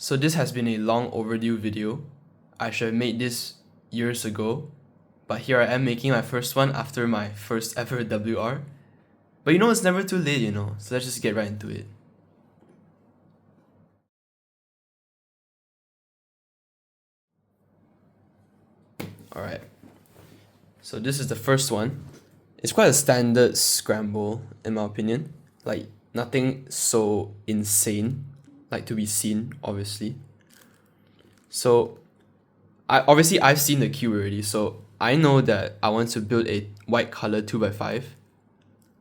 So this has been a long overdue video. I should have made this years ago, but here I am making my first one after my first ever WR. But it's never too late, so let's just get right into it. Alright, so this is the first one. It's quite a standard scramble in my opinion. Like, nothing so insane, like to be seen, obviously. So, I've seen the cube already, so I know that I want to build a white color 2x5.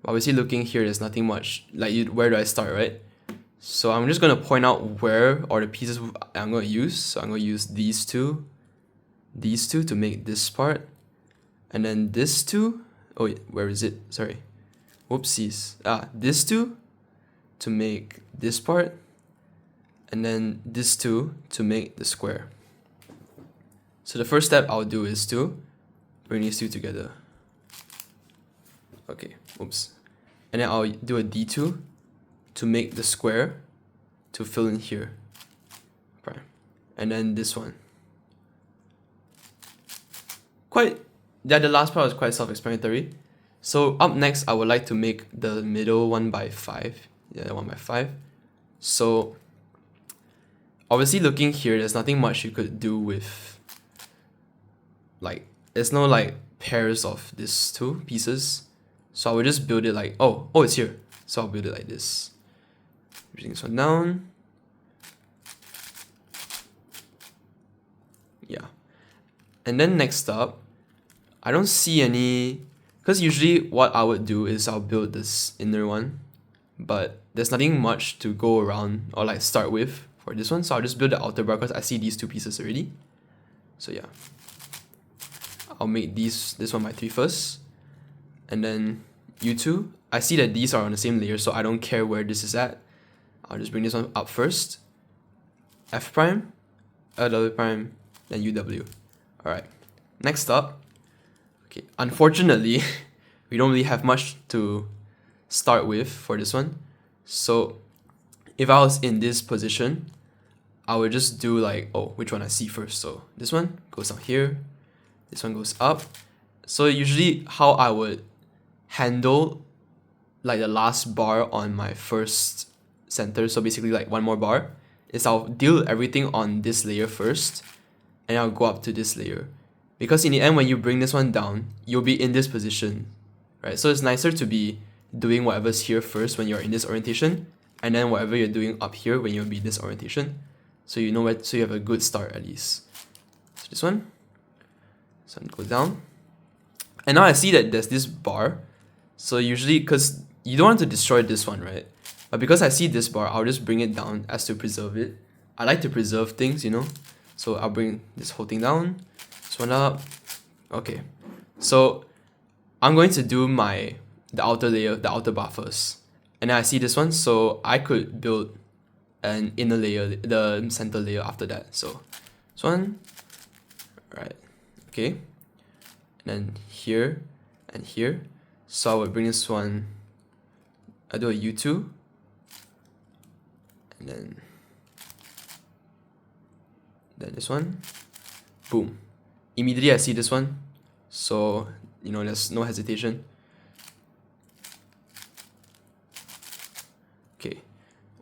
Obviously looking here, there's nothing much, where do I start, right? So I'm just going to point out where or the pieces I'm going to use. So I'm going to use these two to make this part, and then this two, oh wait, where is it? Sorry, whoopsies. This two to make this part, and then this two to make the square. So the first step I'll do is to bring these two together. Okay, oops. And then I'll do a D2 to make the square to fill in here. Prime. And then this one. The last part was quite self-explanatory. So up next, I would like to make the middle 1x5. Yeah, 1x5. So obviously looking here, there's nothing much you could do with, there's no pairs of these two pieces. So I will just build it oh, it's here. So I'll build it like this. Bring this one down. Yeah. And then next up, I don't see any, because usually what I would do is I'll build this inner one, but there's nothing much to go around or start with for this one. So I'll just build the outer bar because I see these two pieces already. So yeah, I'll make this one my 3 first. And then you two, I see that these are on the same layer, so I don't care where this is at. I'll just bring this one up first. F prime, W prime, then UW. Alright, next up. Okay, unfortunately, we don't really have much to start with for this one. So if I was in this position, I would just do which one I see first. So this one goes down here, this one goes up. So usually how I would handle the last bar on my first center, so basically one more bar, is I'll deal everything on this layer first, and I'll go up to this layer. Because in the end, when you bring this one down, you'll be in this position, right? So it's nicer to be doing whatever's here first when you're in this orientation, and then whatever you're doing up here when you'll be in this orientation. So you know where, so you have a good start at least. So this one goes down. And now I see that there's this bar. So usually, because you don't want to destroy this one, right? But because I see this bar, I'll just bring it down as to preserve it. I like to preserve things, So I'll bring this whole thing down. This one up. Okay. So I'm going to do the outer layer, the outer bar first. And then I see this one, so I could build an inner layer, the center layer after that. So this one. Right. Okay. And then here and here. So I would bring this one, I do a U2, and then this one, boom. Immediately I see this one, so there's no hesitation. Okay,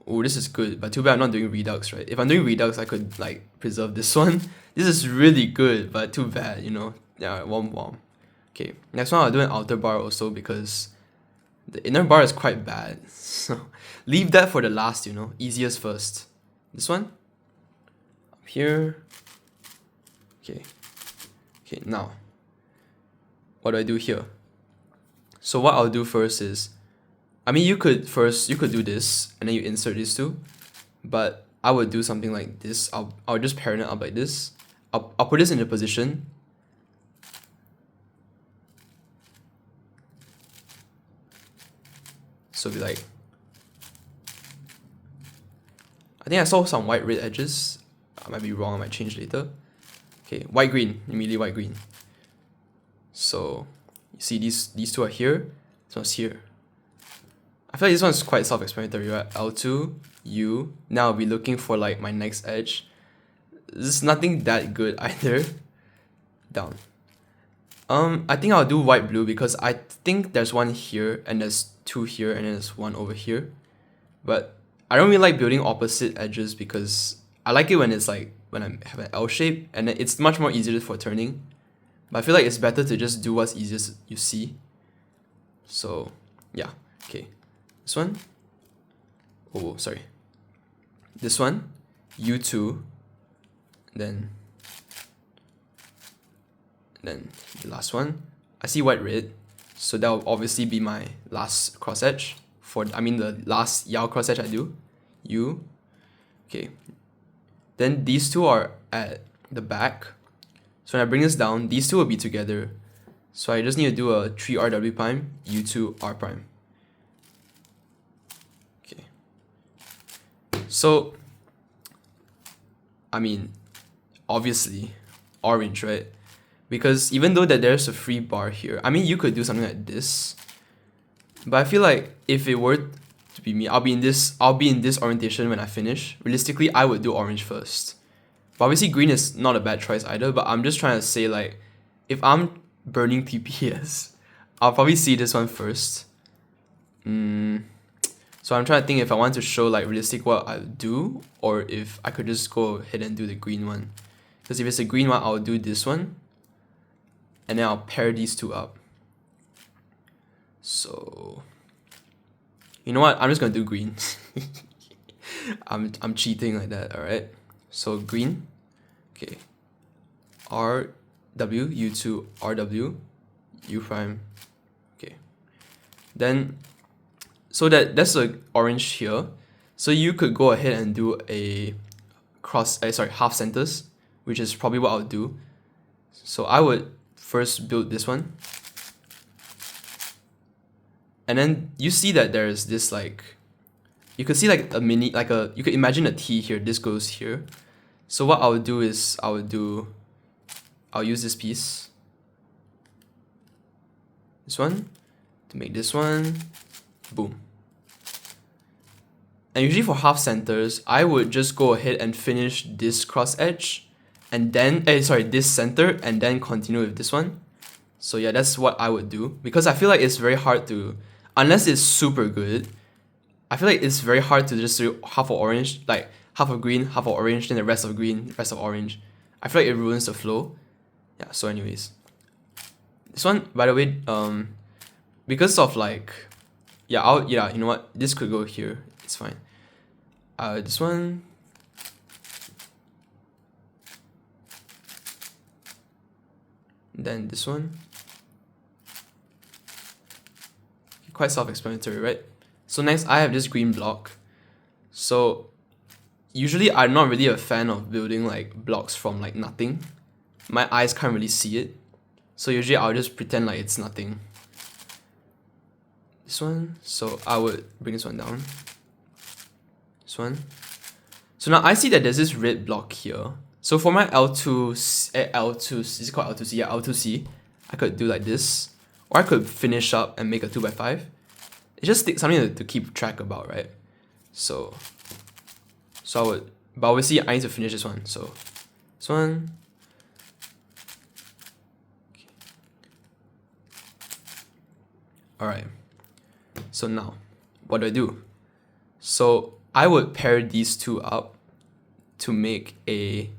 oh, this is good, but too bad I'm not doing Redux, right? If I'm doing Redux, I could preserve this one. This is really good, but too bad, Yeah, womp. Okay, next one I'll do an outer bar also because the inner bar is quite bad. So leave that for the last, easiest first. This one, up here. Okay, now, what do I do here? So what I'll do first is, you could do this, and then you insert these two, but I would do something like this. I'll just parent it up like this. I'll put this in a position. So be I think I saw some white red edges. I might be wrong, I might change later. Okay, white green, immediately white green. So you see these two are here, this one's here. I feel like this one's quite self-explanatory, right? L2, U. Now I'll be looking for like my next edge. This is nothing that good either. Down. I think I'll do white blue because I think there's one here and there's two here and then there's one over here. But I don't really like building opposite edges because I like it when it's like when I have an L shape and then it's much more easier for turning. But I feel like it's better to just do what's easiest you see. So yeah, okay. This one. Oh, sorry. This one, U2, then the last one. I see white red, so that will obviously be my last cross edge the last Yao cross edge I do. U. Okay. Then these two are at the back. So when I bring this down, these two will be together. So I just need to do a 3RW prime, U2 R prime. Okay. So I mean, obviously orange, right? Because even though that there's a free bar here, I mean you could do something like this. But I feel like if it were to be me, I'll be in this orientation when I finish. Realistically, I would do orange first. But obviously green is not a bad choice either, but I'm just trying to say like if I'm burning TPS, I'll probably see this one first. So I'm trying to think if I want to show like realistic what I'll do or if I could just go ahead and do the green one. Because if it's a green one, I'll do this one. And then I'll pair these two up. So you know what? I'm just gonna do green. I'm cheating like that, alright? So green. Okay. RW, U2, RW, U prime. Okay. Then so that's a orange here. So you could go ahead and do a half centers, which is probably what I would do. So I would first build this one. And then you see that there's this like, you could see like you could imagine a T here, this goes here. So what I would do is I'll use this piece, this one, to make this one, boom. And usually for half centers, I would just go ahead and finish this cross edge and then, this center and then continue with this one. So yeah, that's what I would do because I feel like it's very hard to, unless it's super good, I feel like it's very hard to just do half of orange, like half of green, half of orange, then the rest of green, rest of orange. I feel like it ruins the flow. Yeah, so anyways. This one, by the way, because of like, you know what? This could go here. It's fine. This one. Then this one. Quite self-explanatory, right? So next, I have this green block. So usually I'm not really a fan of building like blocks from like nothing. My eyes can't really see it. So usually I'll just pretend like it's nothing. This one, so I would bring this one down. This one. So now I see that there's this red block here. So for my L2, is it called L2C? Yeah, L2C. I could do like this. Or I could finish up and make a 2x5. It's just something to keep track about, right? So I would, but obviously I need to finish this one. So this one. Okay. Alright. So now, what do? So I would pair these two up to make a,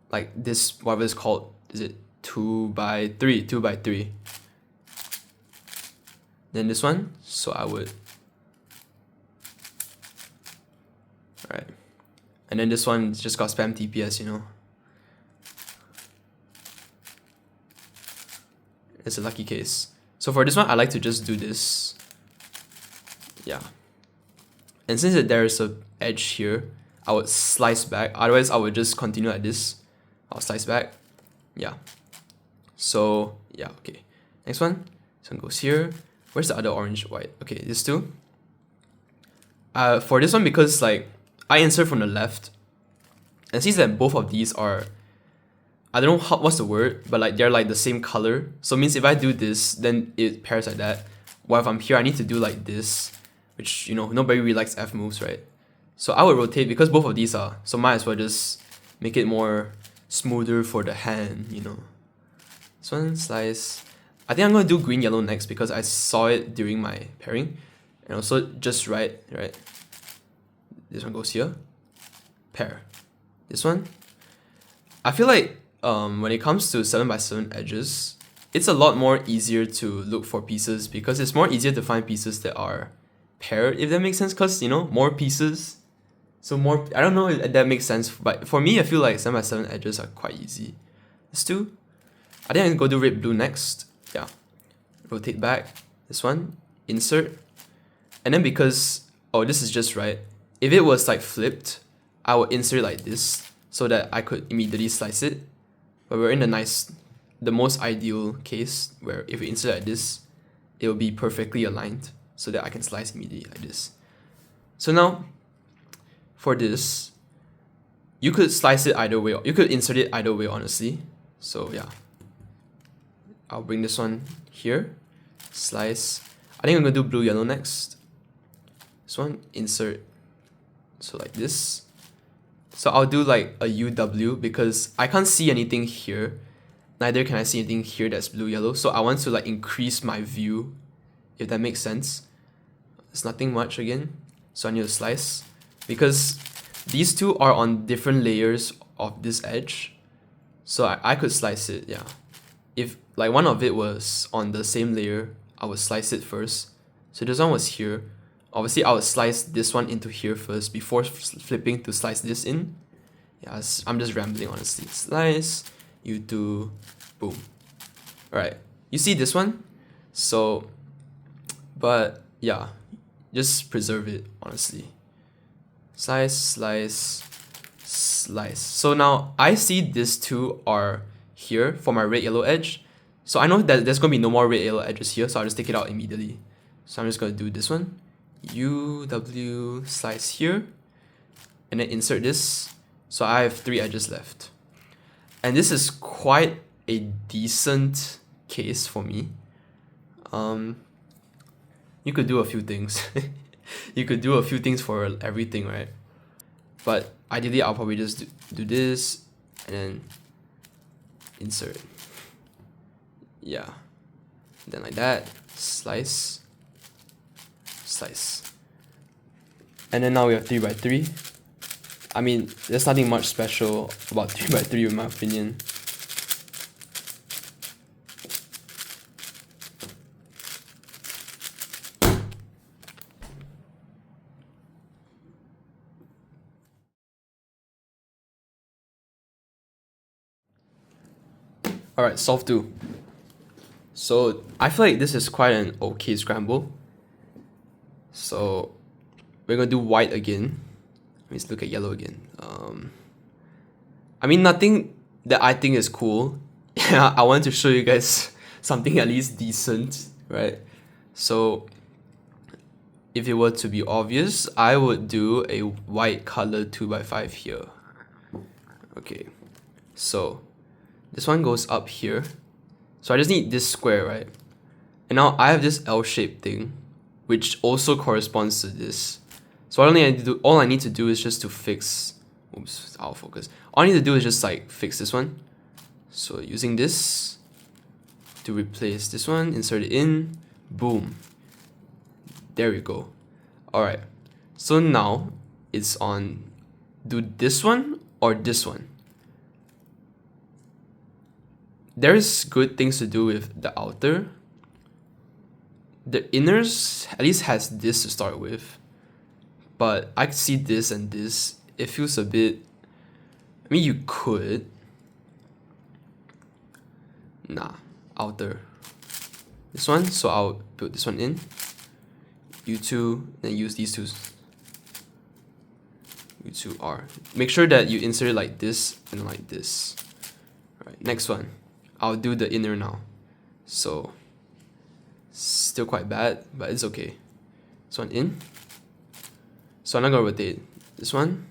like this, whatever it's called, is it 2x3, 2x3. Then this one, so I would, alright. And then this one just got spam TPS, you know. It's a lucky case. So for this one, I like to just do this. Yeah. And since there's a edge here, I would slice back. Otherwise, I would just continue like this. I'll slice back. Yeah. So, yeah, okay. Next one. This one goes here. Where's the other orange, white? Okay, this two. For this one, because like, I insert from the left. And since that both of these are, I don't know what's the word, but like they're like the same color. So it means if I do this, then it pairs like that. While if I'm here, I need to do like this. which, you know, nobody really likes F moves, right? So I would rotate because both of these are, so might as well just make it more smoother for the hand, you know. This one, slice. I think I'm gonna do green yellow next because I saw it during my pairing. And also just right? This one goes here. Pair. This one. I feel like when it comes to 7x7 edges, it's a lot more easier to look for pieces because it's more easier to find pieces that are paired, if that makes sense, because, you know, more pieces. So more, I don't know if that makes sense, but for me, I feel like 7x7 edges are quite easy. Let's do, I think I can go do red blue next. Yeah. Rotate back. This one. Insert. And then because, oh, this is just right. If it was like flipped, I would insert like this so that I could immediately slice it. But we're in the most ideal case where if we insert like this, it will be perfectly aligned so that I can slice immediately like this. So now, for this, you could slice it either way. You could insert it either way, honestly. So yeah, I'll bring this one here, slice. I think I'm gonna do blue yellow next. This one, insert. So like this. So I'll do like a UW because I can't see anything here. Neither can I see anything here that's blue yellow. So I want to like increase my view, if that makes sense. It's nothing much again. So I need to slice because these two are on different layers of this edge. So I could slice it, yeah. If like one of it was on the same layer, I would slice it first. So this one was here. Obviously, I would slice this one into here first before flipping to slice this in. Yeah, I'm just rambling, honestly. Slice, U2, boom. Alright, you see this one? So, but yeah, just preserve it, honestly. Slice, slice, slice. So now I see these two are here for my red yellow edge. So I know that there's gonna be no more red yellow edges here, so I'll just take it out immediately. So I'm just gonna do this one. UW slice here, and then insert this. So I have 3 edges left. And this is quite a decent case for me. You could do a few things. You could do a few things for everything, right? But ideally, I'll probably just do this and then insert. Yeah. Then like that, slice, slice. And then now we have 3x3. I mean, there's nothing much special about 3x3 in my opinion. Alright, solve 2. So I feel like this is quite an okay scramble. So we're gonna do white again. Let's look at yellow again. I mean, nothing that I think is cool. I want to show you guys something at least decent, right? So if it were to be obvious, I would do a white color 2x5 here. Okay, so this one goes up here. So I just need this square, right? And now I have this L-shaped thing, which also corresponds to this. So all I need to do is just to fix, oops, out of focus. All I need to do is just like fix this one. So using this to replace this one, insert it in, boom. There we go. Alright, so now it's on, do this one or this one. There's good things to do with the outer. The inners at least has this to start with. But I see this and this. It feels a bit, I mean, you could. Nah, outer. This one, so I'll put this one in. U2, then use these two. U2R. Make sure that you insert it like this and like this. Alright, next one. I'll do the inner now. So, still quite bad, but it's okay. This one in. So I'm not gonna rotate this one.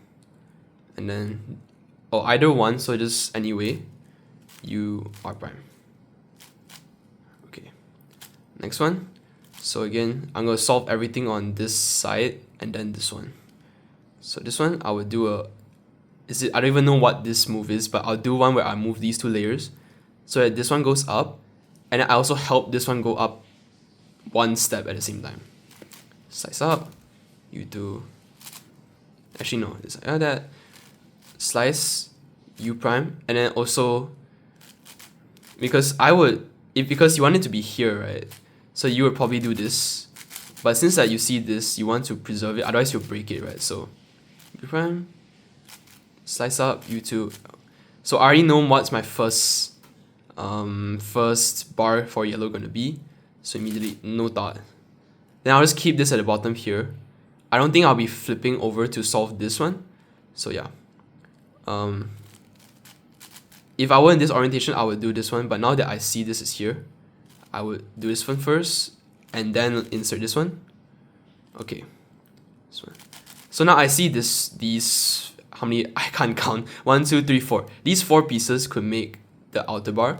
And then, oh, either one, so just anyway. U R prime. Okay. Next one. So again, I'm going to solve everything on this side and then this one. So this one, I would do a... I don't even know what this move is, but I'll do one where I move these two layers so that this one goes up, and I also help this one go up one step at the same time. Slice up, you do... Actually no, it's like that. Slice, U prime, and then also... Because because you want it to be here, right? So you would probably do this. But since that you see this, you want to preserve it, otherwise you'll break it, right? So U prime, slice up, U2. So I already know what's my first bar for yellow gonna be. So immediately, no thought. Then I'll just keep this at the bottom here. I don't think I'll be flipping over to solve this one. So yeah. If I were in this orientation, I would do this one. But now that I see this is here, I would do this one first and then insert this one. Okay. This one. So now I see these, how many, I can't count. 1, 2, 3, 4. These 4 pieces could make the outer bar.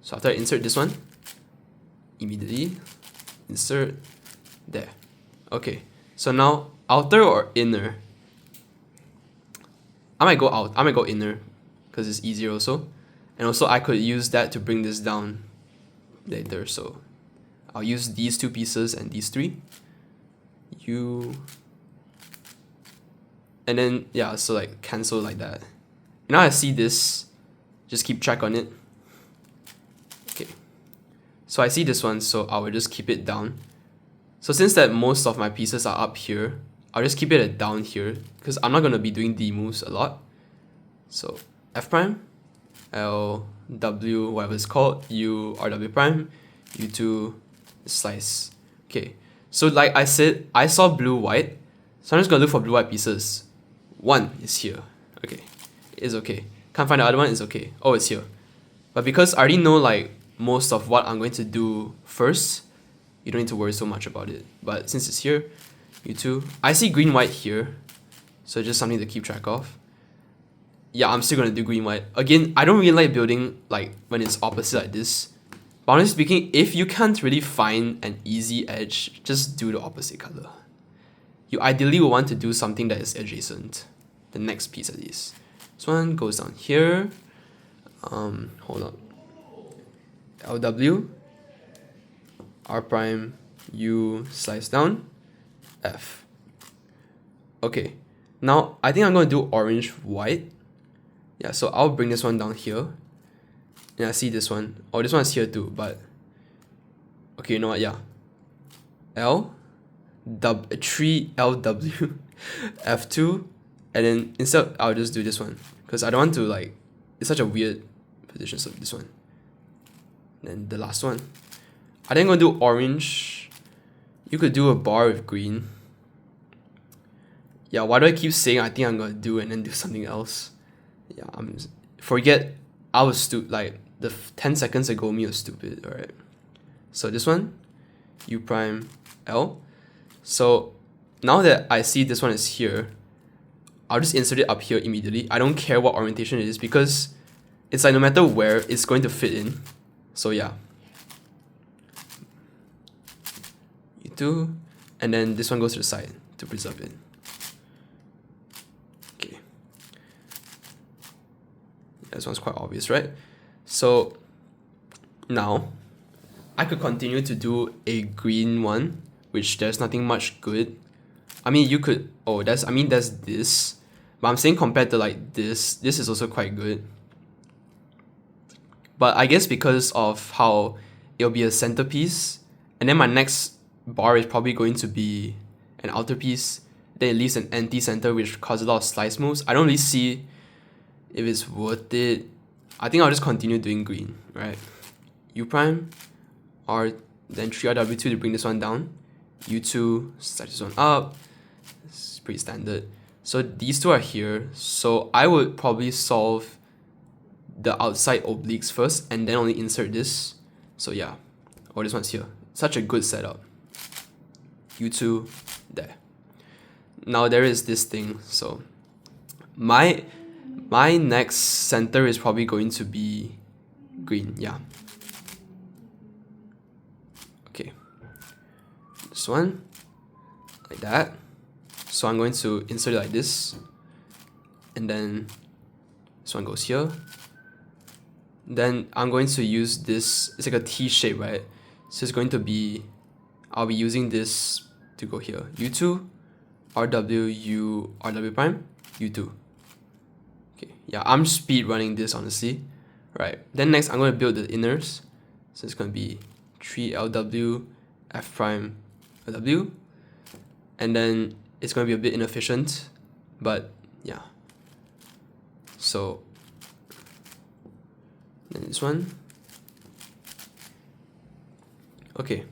So after I insert this one, immediately insert there. Okay. So now outer or inner? I might go out. I might go inner because it's easier also. And also I could use that to bring this down later. So I'll use these 2 pieces and these 3. And then yeah, so like cancel like that. Now I see this, just keep track on it. Okay. So I see this one, so I will just keep it down. So since that most of my pieces are up here, I'll just keep it at down here because I'm not gonna be doing D moves a lot. So F prime, L, W, whatever it's called, U, R, W prime, U2, slice. Okay, so like I said, I saw blue, white, so I'm just gonna look for blue, white pieces. 1 is here. Okay, it's okay. Can't find the other one, it's okay. Oh, it's here. But because I already know like most of what I'm going to do first, you don't need to worry so much about it. But since it's here, U2, I see green, white here, so just something to keep track of. Yeah, I'm still gonna do green, white. Again, I don't really like building like when it's opposite like this. But honestly speaking, if you can't really find an easy edge, just do the opposite color. You ideally will want to do something that is adjacent. The next piece at least. This one goes down here. Hold on. LW, R prime, U, slice down, F. Okay, now I think I'm going to do orange, white. Yeah, so I'll bring this one down here. And I see this one. Oh, this one's here too, but... Okay, you know what, yeah. L, 3, LW, F2, and then instead I'll just do this one. Because I don't want to like... It's such a weird position, so this one. And then the last one. I think I'm going to do orange. You could do a bar with green. Yeah, why do I keep saying I think I'm going to do and then do something else? Yeah, forget, I was like, the 10 seconds ago me was stupid, alright. So this one, U prime, L. So now that I see this one is here, I'll just insert it up here immediately. I don't care what orientation it is because it's like no matter where, it's going to fit in. So yeah. U2, and then this one goes to the side to preserve it. Okay. This one's quite obvious, right? So now I could continue to do a green one, which there's nothing much good. I mean, you could, there's this, but I'm saying compared to like this is also quite good. But I guess because of how it'll be a centerpiece, and then my next bar is probably going to be an outer piece, then it leaves an empty center which causes a lot of slice moves. I don't really see if it's worth it. I think I'll just continue doing green, right? U prime, R, then 3RW2 to bring this one down. U2, start this one up. It's pretty standard. So these 2 are here. So I would probably solve the outside obliques first and then only insert this. So yeah. Oh, this one's here. Such a good setup. U2, there. Now there is this thing. So my next center is probably going to be green, yeah. Okay. this one, like that. So I'm going to insert it like this, and then this one goes here. Then I'm going to use this, it's like a T shape, right? So it's going to be, I'll be using this to go here. U2, RW, RW prime, U2. Okay, yeah, I'm speed running this honestly. Right, then next I'm going to build the inners. So it's going to be 3LW, F prime, LW. And then it's going to be a bit inefficient, but yeah. So then this one. Okay,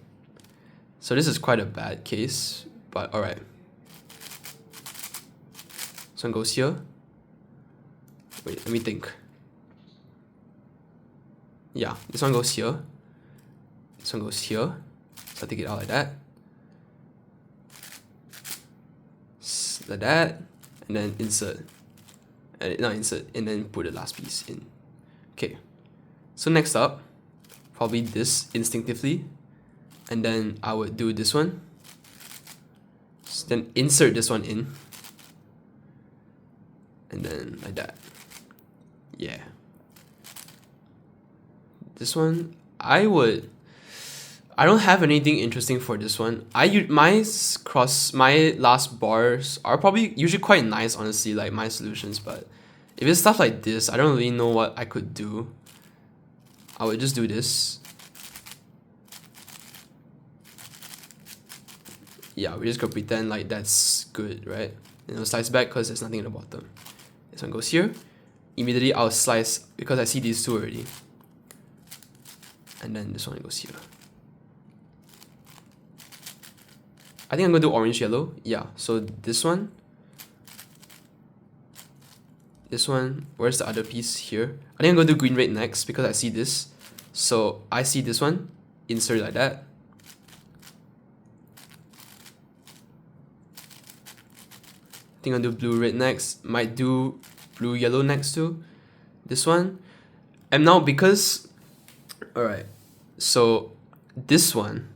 so this is quite a bad case, but alright. This one goes here. Wait, let me think. Yeah, this one goes here. This one goes here. So I take it out like that. Like that. And then insert. And not insert, and then put the last piece in. Okay. So next up, probably this instinctively. And then I would do this one. So then insert this one in. And then like that. Yeah. This one, I don't have anything interesting for this one. My last bars are probably usually quite nice, honestly, like my solutions, but if it's stuff like this, I don't really know what I could do. I would just do this. Yeah, we're just gonna pretend like that's good, right? And it'll slice back because there's nothing at the bottom. This one goes here. Immediately I'll slice because I see these two already. And then this one goes here. I think I'm gonna do orange yellow. Yeah, so this one. This one, where's the other piece here? I think I'm gonna do green red next because I see this. So I see this one, insert it like that. I think I'll do blue red next. Might do blue yellow next too. This one. And now because, alright, so this one,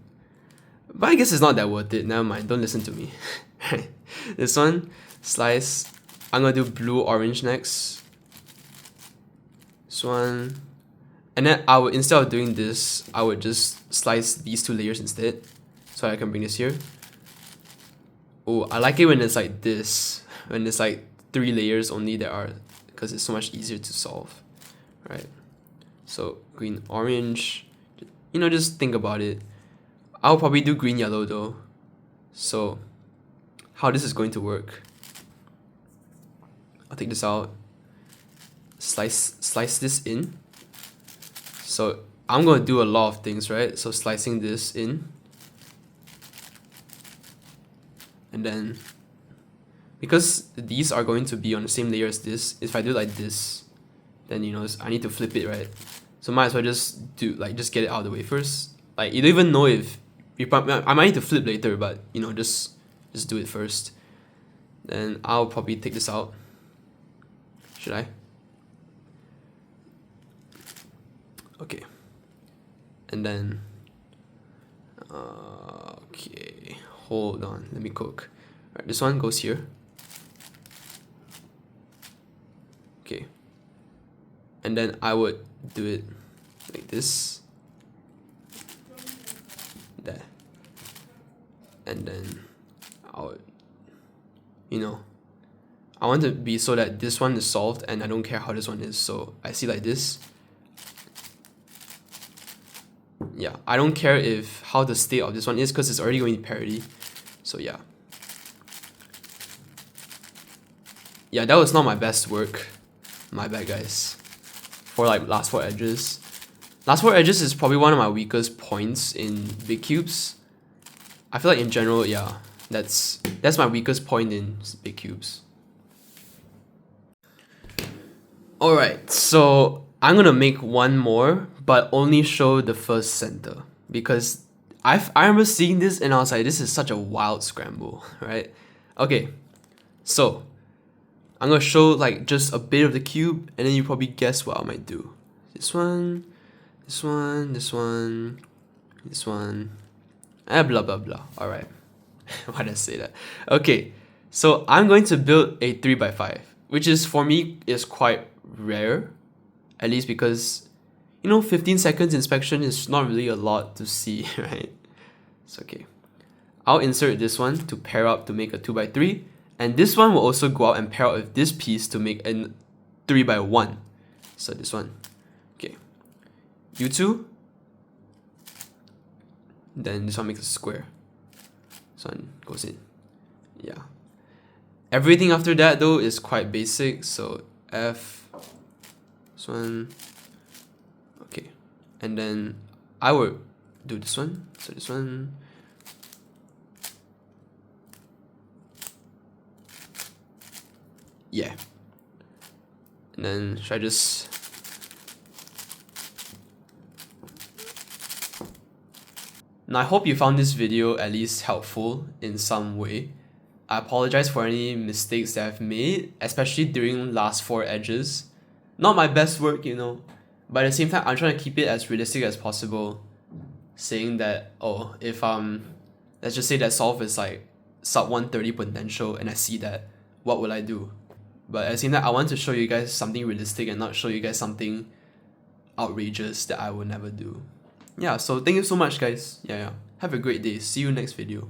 but I guess it's not that worth it. Never mind, don't listen to me. This one, slice. I'm gonna do blue orange next. This one. And then I would, instead of doing this, I would just slice these two layers instead. So I can bring this here. Oh, I like it when it's like this. When it's like 3 layers only there are, because it's so much easier to solve. Right? So green, orange. You know, just think about it. I'll probably do green, yellow though. So how this is going to work. I'll take this out. Slice this in. So I'm going to do a lot of things, right? So slicing this in. And then, because these are going to be on the same layer as this, if I do like this, then you know, I need to flip it, right? So might as well just do, like, just get it out of the way first. Like, you don't even know if, I might need to flip later, but you know, just do it first. Then I'll probably take this out. Should I? Okay. And then, okay, hold on, let me cook. Alright, this one goes here. Okay. And then I would do it like this. There. And then I would, you know, I want to be so that this one is solved and I don't care how this one is. So I see like this. Yeah, I don't care if how the state of this one is because it's already going to parity. So yeah. Yeah, that was not my best work. My bad, guys. For like last 4 edges. Last 4 edges is probably one of my weakest points in big cubes. I feel like in general, yeah, that's my weakest point in big cubes. Alright, so I'm gonna make one more, but only show the first center. Because I remember seeing this and I was like, this is such a wild scramble, right? Okay, so I'm gonna show like just a bit of the cube and then you probably guess what I might do. This one, this one, this one, this one, Blah blah blah. Alright. Why did I say that? Okay, so I'm going to build a 3x5, which is for me is quite rare, at least because 15 seconds inspection is not really a lot to see, right? It's okay. I'll insert this one to pair up to make a 2x3, and this one will also go out and pair up with this piece to make a 3x1. So this one, okay. You two. Then this one makes a square. This one goes in. Yeah. Everything after that though is quite basic. So F. This one. Okay. And then I would do this one. So this one. Yeah. And then should I just... Now I hope you found this video at least helpful in some way. I apologize for any mistakes that I've made, especially during last 4 edges. Not my best work, but at the same time I'm trying to keep it as realistic as possible. Saying that, oh, if let's just say that solve is like sub 130 potential and I see that, what will I do? But at the same time I want to show you guys something realistic and not show you guys something outrageous that I will never do. Yeah, so thank you so much guys. Yeah. Have a great day. See you next video.